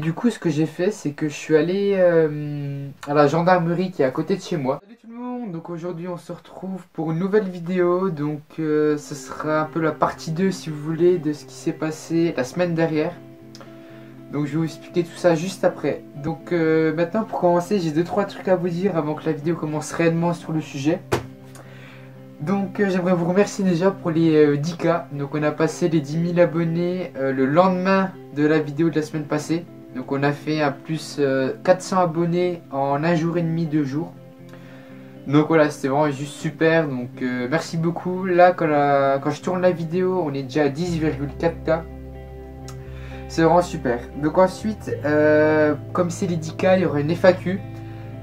du coup, ce que j'ai fait, c'est que je suis allé à la gendarmerie qui est à côté de chez moi. Salut tout le monde, donc aujourd'hui on se retrouve pour une nouvelle vidéo. Donc ce sera un peu la partie 2 si vous voulez de ce qui s'est passé la semaine dernière. Donc je vais vous expliquer tout ça juste après. Donc maintenant pour commencer, j'ai 2-3 trucs à vous dire avant que la vidéo commence réellement sur le sujet. Donc j'aimerais vous remercier déjà pour les 10K. Donc on a passé les 10 000 abonnés le lendemain de la vidéo de la semaine passée. Donc on a fait un plus 400 abonnés en un jour et demi, 2 jours. Donc voilà, c'était vraiment juste super. Donc merci beaucoup. Là quand je tourne la vidéo, on est déjà à 10,4K. C'est vraiment super. Donc ensuite, comme c'est les 10K, il y aura une FAQ.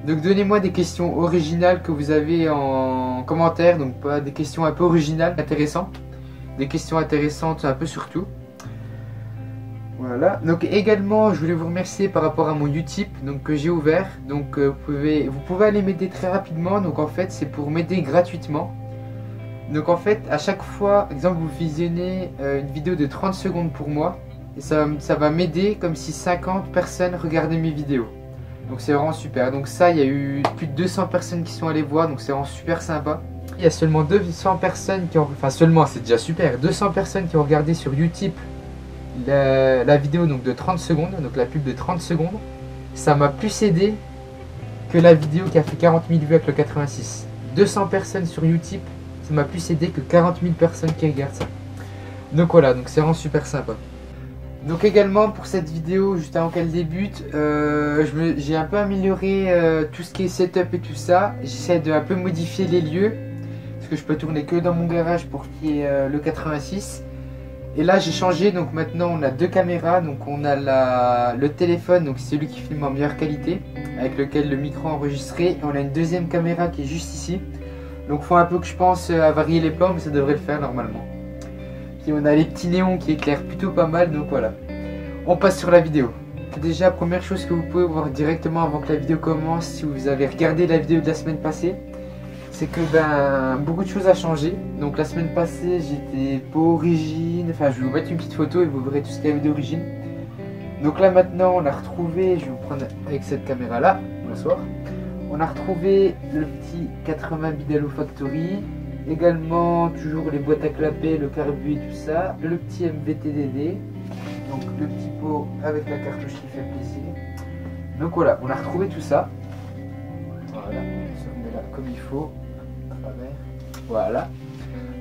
Donc donnez-moi des questions originales que vous avez en commentaire. Donc pas des questions un peu originales, intéressantes. Des questions intéressantes un peu sur tout. Voilà. Donc également, je voulais vous remercier par rapport à mon Utip donc, que j'ai ouvert. Donc vous pouvez aller m'aider très rapidement. Donc en fait, c'est pour m'aider gratuitement. Donc en fait, à chaque fois, exemple, vous visionnez une vidéo de 30 secondes pour moi. Et ça va m'aider comme si 50 personnes regardaient mes vidéos. Donc c'est vraiment super. Donc ça, il y a eu plus de 200 personnes qui sont allées voir. Donc c'est vraiment super sympa. Il y a seulement 200 personnes qui ont... Enfin seulement, c'est déjà super. 200 personnes qui ont regardé sur Utip la vidéo donc, de 30 secondes. Donc la pub de 30 secondes. Ça m'a plus aidé que la vidéo qui a fait 40 000 vues avec le 86. 200 personnes sur Utip. Ça m'a plus aidé que 40 000 personnes qui regardent ça. Donc voilà, donc c'est vraiment super sympa. Donc également pour cette vidéo, juste avant qu'elle débute, j'ai un peu amélioré tout ce qui est setup et tout ça. J'essaie de un peu modifier les lieux, parce que je peux tourner que dans mon garage pour qu'il y ait le 86. Et là j'ai changé, donc maintenant on a 2 caméras, donc on a le téléphone, donc c'est celui qui filme en meilleure qualité, avec lequel le micro est enregistré, et on a une deuxième caméra qui est juste ici. Donc il faut un peu que je pense à varier les plans, mais ça devrait le faire normalement. Puis on a les petits néons qui éclairent plutôt pas mal, donc voilà. On passe sur la vidéo. Déjà, première chose que vous pouvez voir directement avant que la vidéo commence, si vous avez regardé la vidéo de la semaine passée, c'est que beaucoup de choses ont changé. Donc la semaine passée, j'étais pas origine, enfin je vais vous mettre une petite photo et vous verrez tout ce qu'il y avait d'origine. Donc là maintenant, on a retrouvé, je vais vous prendre avec cette caméra là, bonsoir. On a retrouvé le petit 80 Bidalo Factory. Également, toujours les boîtes à clapper, le carbu et tout ça. Le petit MVTDD. Donc le petit pot avec la cartouche qui fait plaisir. Donc voilà, on a retrouvé tout ça. Voilà, on se remet là comme il faut. À travers. Voilà.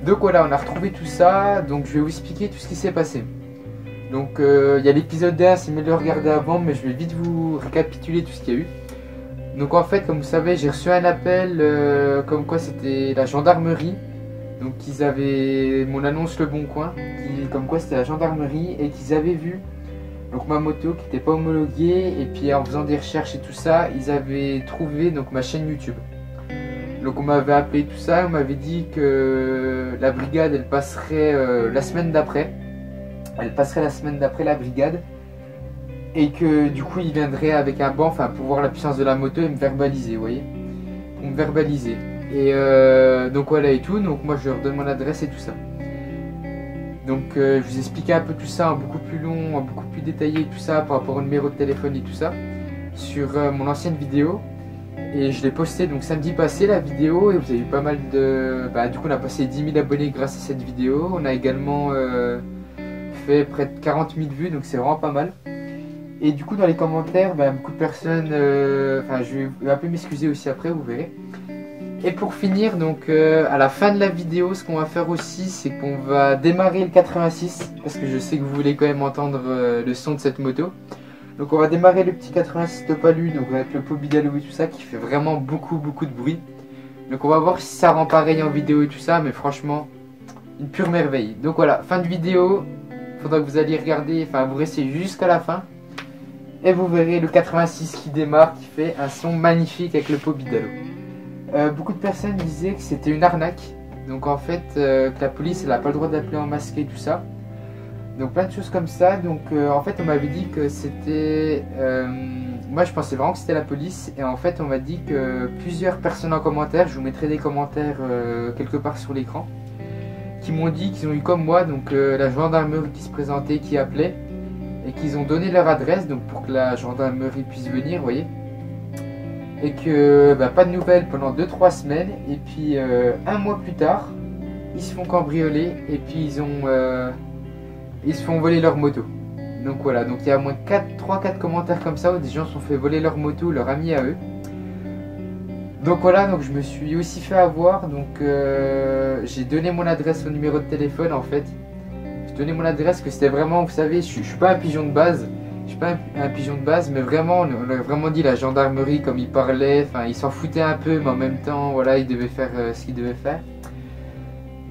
Donc voilà, on a retrouvé tout ça. Donc je vais vous expliquer tout ce qui s'est passé. Donc il y a l'épisode 1, c'est mieux de le regarder avant, mais je vais vite vous récapituler tout ce qu'il y a eu. Donc en fait, comme vous savez, j'ai reçu un appel comme quoi c'était la gendarmerie. Donc ils avaient mon annonce Le Bon Coin, comme quoi c'était la gendarmerie et qu'ils avaient vu donc ma moto qui n'était pas homologuée, et puis en faisant des recherches et tout ça, ils avaient trouvé donc ma chaîne YouTube. Donc on m'avait appelé tout ça, on m'avait dit que la brigade elle passerait la semaine d'après. Elle passerait la semaine d'après la brigade. Et que du coup il viendrait avec un banc, enfin pour voir la puissance de la moto et me verbaliser, vous voyez, pour me verbaliser. Et donc voilà et tout, donc moi je leur donne mon adresse et tout ça. Donc je vous expliquais un peu tout ça en beaucoup plus long, en beaucoup plus détaillé tout ça par rapport au numéro de téléphone et tout ça sur mon ancienne vidéo. Et je l'ai posté donc samedi passé la vidéo, et vous avez eu pas mal de... du coup on a passé 10 000 abonnés grâce à cette vidéo. On a également fait près de 40 000 vues, donc c'est vraiment pas mal. Et du coup dans les commentaires, beaucoup de personnes, je vais un peu m'excuser aussi après, vous verrez. Et pour finir, donc à la fin de la vidéo, ce qu'on va faire aussi, c'est qu'on va démarrer le 86, parce que je sais que vous voulez quand même entendre le son de cette moto. Donc on va démarrer le petit 86 Topalu, donc avec le pot Bidalo et tout ça, qui fait vraiment beaucoup de bruit. Donc on va voir si ça rend pareil en vidéo et tout ça, mais franchement, une pure merveille. Donc voilà, fin de vidéo, il faudra que vous alliez regarder, enfin vous restez jusqu'à la fin. Et vous verrez le 86 qui démarre, qui fait un son magnifique avec le pot Bidalo. Beaucoup de personnes disaient que c'était une arnaque. Donc en fait, que la police elle n'a pas le droit d'appeler en masqué et tout ça. Donc plein de choses comme ça. Donc en fait on m'avait dit que c'était... moi je pensais vraiment que c'était la police. Et en fait on m'a dit que plusieurs personnes en commentaire, je vous mettrai des commentaires quelque part sur l'écran, qui m'ont dit qu'ils ont eu comme moi, donc la gendarmerie qui se présentait, qui appelait. et qu'ils ont donné leur adresse donc pour que la gendarmerie puisse venir, vous voyez. Et que pas de nouvelles pendant 2-3 semaines, et puis un mois plus tard, ils se font cambrioler et puis ils se font voler leur moto. Donc voilà, donc il y a au moins 3-4 commentaires comme ça où des gens se sont fait voler leur moto, leur ami à eux. Donc voilà, donc je me suis aussi fait avoir, donc j'ai donné mon adresse au numéro de téléphone en fait. J'ai donné mon adresse, que c'était vraiment, vous savez, je suis pas un pigeon de base. Je suis pas un pigeon de base, mais vraiment, on a vraiment dit la gendarmerie comme il parlait, enfin il s'en foutait un peu, mais en même temps, voilà, il devait faire ce qu'il devait faire.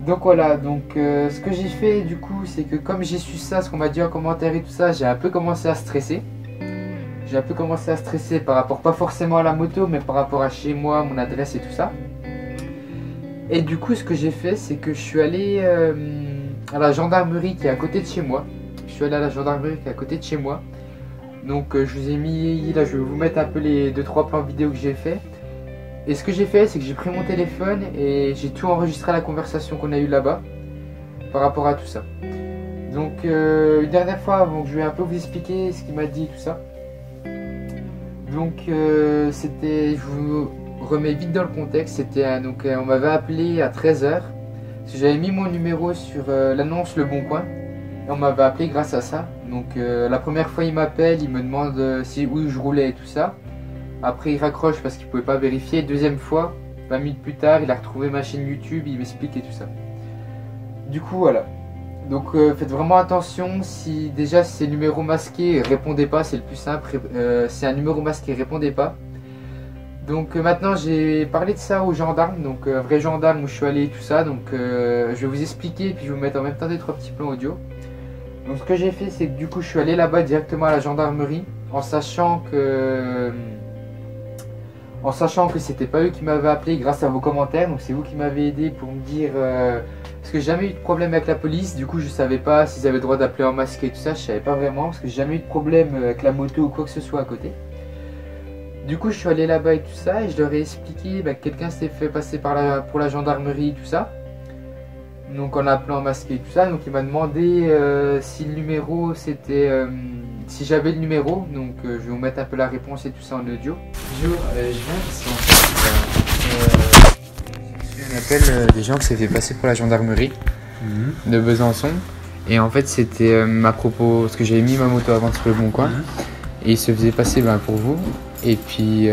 Donc voilà, donc ce que j'ai fait du coup, c'est que comme j'ai su ça, ce qu'on m'a dit en commentaire et tout ça, j'ai un peu commencé à stresser. J'ai un peu commencé à stresser par rapport, pas forcément à la moto, mais par rapport à chez moi, mon adresse et tout ça. Et du coup, ce que j'ai fait, c'est que je suis allé à la gendarmerie qui est à côté de chez moi. Je suis allé à la gendarmerie qui est à côté de chez moi. Donc je vous ai mis, là je vais vous mettre un peu les 2-3 plans vidéo que j'ai fait. Et ce que j'ai fait, c'est que j'ai pris mon téléphone et j'ai tout enregistré la conversation qu'on a eue là-bas par rapport à tout ça. Donc une dernière fois, donc, je vais un peu vous expliquer ce qu'il m'a dit, tout ça. Donc c'était, je vous remets vite dans le contexte, c'était donc on m'avait appelé à 13 h. Parce que j'avais mis mon numéro sur l'annonce Le Bon Coin. Et on m'avait appelé grâce à ça. Donc la première fois il m'appelle, il me demande où je roulais et tout ça. Après il raccroche parce qu'il pouvait pas vérifier. Deuxième fois, 20 minutes plus tard, il a retrouvé ma chaîne YouTube, il m'explique et tout ça. Du coup voilà. Donc faites vraiment attention, si déjà ces numéros masqués, répondez pas, c'est le plus simple. C'est un numéro masqué, répondez pas. Donc maintenant j'ai parlé de ça aux gendarmes, donc un vrai gendarme où je suis allé et tout ça. Donc je vais vous expliquer et puis je vais vous mettre en même temps des 3 petits plans audio. Donc ce que j'ai fait, c'est que du coup je suis allé là-bas directement à la gendarmerie en sachant que c'était pas eux qui m'avaient appelé grâce à vos commentaires. Donc c'est vous qui m'avez aidé pour me dire parce que j'ai jamais eu de problème avec la police. Du coup je savais pas s'ils avaient le droit d'appeler en masque et tout ça, je savais pas vraiment parce que j'ai jamais eu de problème avec la moto ou quoi que ce soit à côté. Du coup je suis allé là-bas et tout ça et je leur ai expliqué que quelqu'un s'était fait passer pour la gendarmerie et tout ça. Donc en appelant masqué et tout ça, donc il m'a demandé si le numéro c'était si j'avais le numéro, donc je vais vous mettre un peu la réponse et tout ça en audio. Bonjour, je viens parce qu'en fait j'ai reçu un appel des gens qui s'est fait passer pour la gendarmerie de Besançon. Et en fait c'était à propos, parce que j'avais mis ma moto avant sur Le Bon Coin et il se faisait passer pour vous. Et puis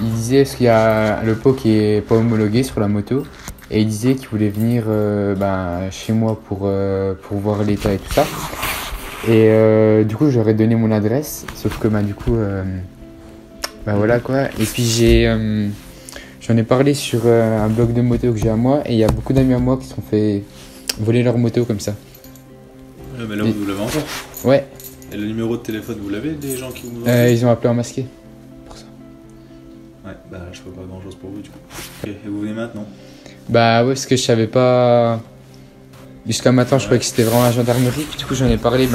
il disait, parce qu'il y a le pot qui est pas homologué sur la moto. Et il disait qu'il voulait venir chez moi pour voir l'état et tout ça. Et du coup, j'aurais donné mon adresse, sauf que du coup, voilà quoi. Et puis j'en ai parlé sur un blog de moto que j'ai à moi, et il y a beaucoup d'amis à moi qui se sont fait voler leur moto comme ça. Mais là, vous l'avez encore? Ouais. Et le numéro de téléphone, vous l'avez, des gens qui vous ont ils ont appelé en masqué. Pour ça. Ouais, je fais pas grand chose pour vous du coup. Ok, et vous venez maintenant? Ouais, parce que je savais pas. Jusqu'à maintenant, je croyais que c'était vraiment la gendarmerie. Puis du coup, j'en ai parlé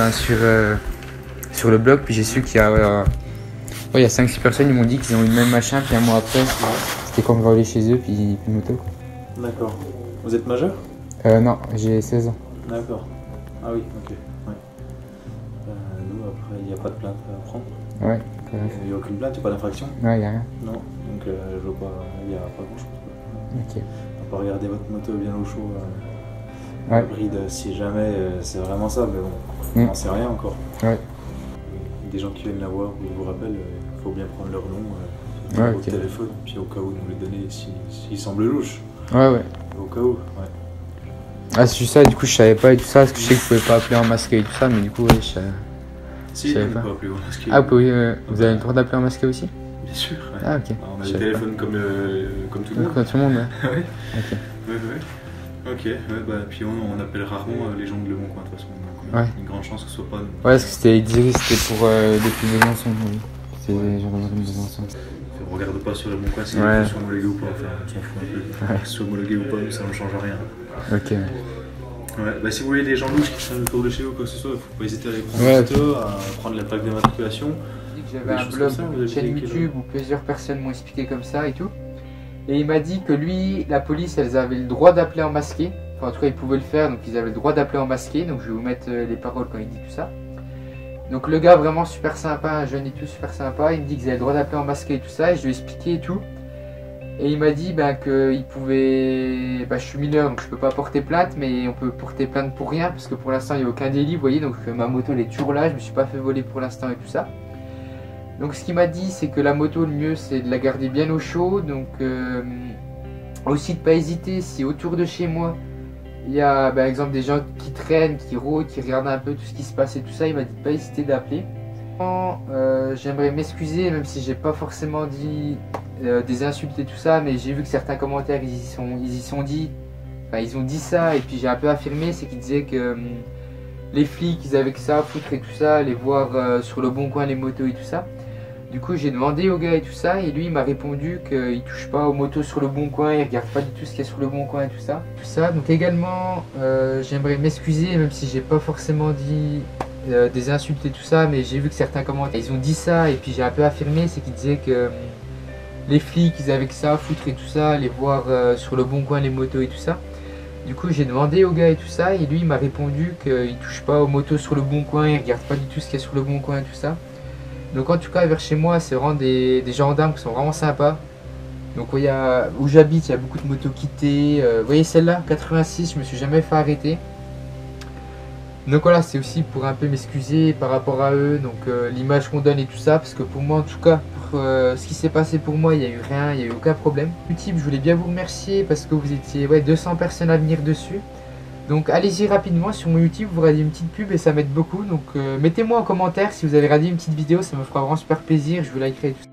sur le blog. Puis j'ai su qu'il y a, il y a 5-6 personnes, ils m'ont dit qu'ils ont eu le même machin. Puis un mois après, c'était quand je vais aller chez eux. Puis moto. D'accord. Vous êtes majeur? Non, j'ai 16 ans. D'accord. Ah oui, ok. Ouais. Nous, après, il n'y a pas de plainte à prendre. Ouais. Il n'y a aucune plainte, il n'y a pas d'infraction? Ouais, il n'y a rien. Non, donc je vois pas, il n'y a pas grand chose. Ok. On peut regarder votre moto bien au chaud. Ouais. Bride, si jamais c'est vraiment ça, mais bon, on n'en sait rien encore. Ouais. Des gens qui viennent la voir ou ils vous rappellent, il faut bien prendre leur nom, ouais, au téléphone, puis au cas où nous les donner s'ils semblent louches. Ouais, ouais. Au cas où, ouais. Ah, c'est juste ça, du coup, je savais pas et tout ça, parce que je sais que vous pouvez pas appeler en masqué et tout ça, mais du coup, ouais, je savais pas. On peut appeler en masqué. Ah, vous avez le droit d'appeler en masqué aussi? Bien sûr. Ouais. Ah, ok. Alors, on a des téléphones comme tout le monde. Comme tout le monde, ouais. Ouais. Ok. Ouais. Ok, puis on appelle rarement les gens de Le Bon Coin de toute façon. Donc, ouais. Une grande chance que ce soit pas nous. Ouais, parce que il disait que c'était pour depuis Besançon, oui. C'était gendarmerie de Besançon. On regarde pas sur Le Bon Coin si ouais. ils sont homologués ou pas, enfin on s'en fout un peu. Ouais. Qu'ils soient homologués ou pas, nous ça ne change rien. Ok. Ouais, si vous voyez des gens louches qui sont autour de chez vous ou quoi que ce soit, il ne faut pas hésiter à les prendre en photo, à prendre la plaque d'immatriculation. J'ai dit que j'avais un blog, une chaîne YouTube où plusieurs personnes m'ont expliqué comme ça et tout. Et il m'a dit que lui, la police, elles avaient le droit d'appeler en masqué. Enfin, en tout cas, ils pouvaient le faire, donc ils avaient le droit d'appeler en masqué. Donc je vais vous mettre les paroles quand il dit tout ça. Donc le gars vraiment super sympa, un jeune et tout, super sympa. Il me dit qu'ils avaient le droit d'appeler en masqué et tout ça. Et je lui ai expliqué et tout. Et il m'a dit qu'il pouvait... je suis mineur donc je peux pas porter plainte, mais on peut porter plainte pour rien. Parce que pour l'instant il n'y a aucun délit, vous voyez. Donc ma moto elle est toujours là, je me suis pas fait voler pour l'instant et tout ça. Donc ce qu'il m'a dit c'est que la moto le mieux c'est de la garder bien au chaud. Donc aussi de pas hésiter si autour de chez moi il y a par exemple des gens qui traînent, qui rôdent, qui regardent un peu tout ce qui se passe et tout ça, il m'a dit de pas hésiter d'appeler. J'aimerais m'excuser même si j'ai pas forcément dit des insultes et tout ça, mais j'ai vu que certains commentaires ils y sont dit, enfin ils ont dit ça et puis j'ai un peu affirmé, c'est qu'ils disaient que les flics ils avaient que ça à foutre et tout ça, aller voir sur le bon coin les motos et tout ça. Du coup j'ai demandé au gars et tout ça et lui il m'a répondu qu'il touche pas aux motos sur le bon coin, il regarde pas du tout ce qu'il y a sur le bon coin et tout ça. Donc également j'aimerais m'excuser même si j'ai pas forcément dit des insultes et tout ça, mais j'ai vu que certains commentaires ils ont dit ça et puis j'ai un peu affirmé, c'est qu'ils disaient que les flics ils avaient que ça à foutre et tout ça, aller voir sur le bon coin les motos et tout ça. Du coup j'ai demandé au gars et tout ça et lui il m'a répondu qu'il touche pas aux motos sur le bon coin, il regarde pas du tout ce qu'il y a sur le bon coin et tout ça. Donc en tout cas vers chez moi c'est vraiment des gendarmes qui sont vraiment sympas. Donc où j'habite il y a beaucoup de motos quittées. Vous voyez celle-là 86, je me suis jamais fait arrêter. Donc voilà, c'est aussi pour un peu m'excuser par rapport à eux, donc l'image qu'on donne et tout ça, parce que pour moi en tout cas, pour ce qui s'est passé pour moi, il n'y a eu rien, il n'y a eu aucun problème. YouTube, je voulais bien vous remercier parce que vous étiez 200 personnes à venir dessus. Donc allez-y rapidement sur mon YouTube, vous regardez une petite pub et ça m'aide beaucoup. Donc mettez-moi en commentaire si vous avez regardé une petite vidéo, ça me fera vraiment super plaisir, je vous likerai et tout ça.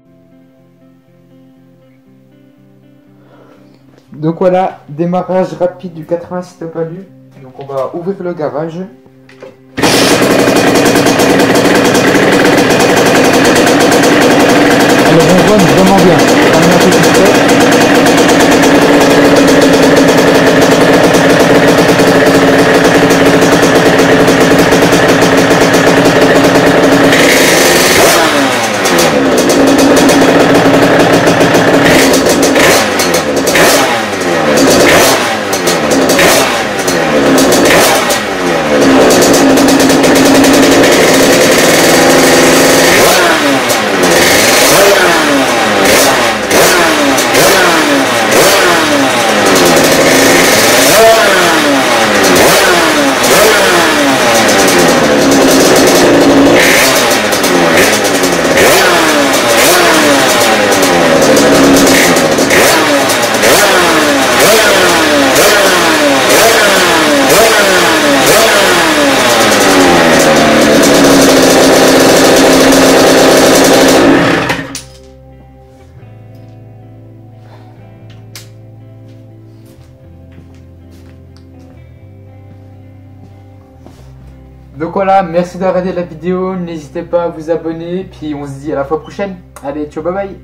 Donc voilà, démarrage rapide du 86 top alu. Donc on va ouvrir le garage. Alors on voit vraiment bien. Donc voilà, merci d'avoir regardé la vidéo, n'hésitez pas à vous abonner, puis on se dit à la fois prochaine. Allez, ciao, bye bye.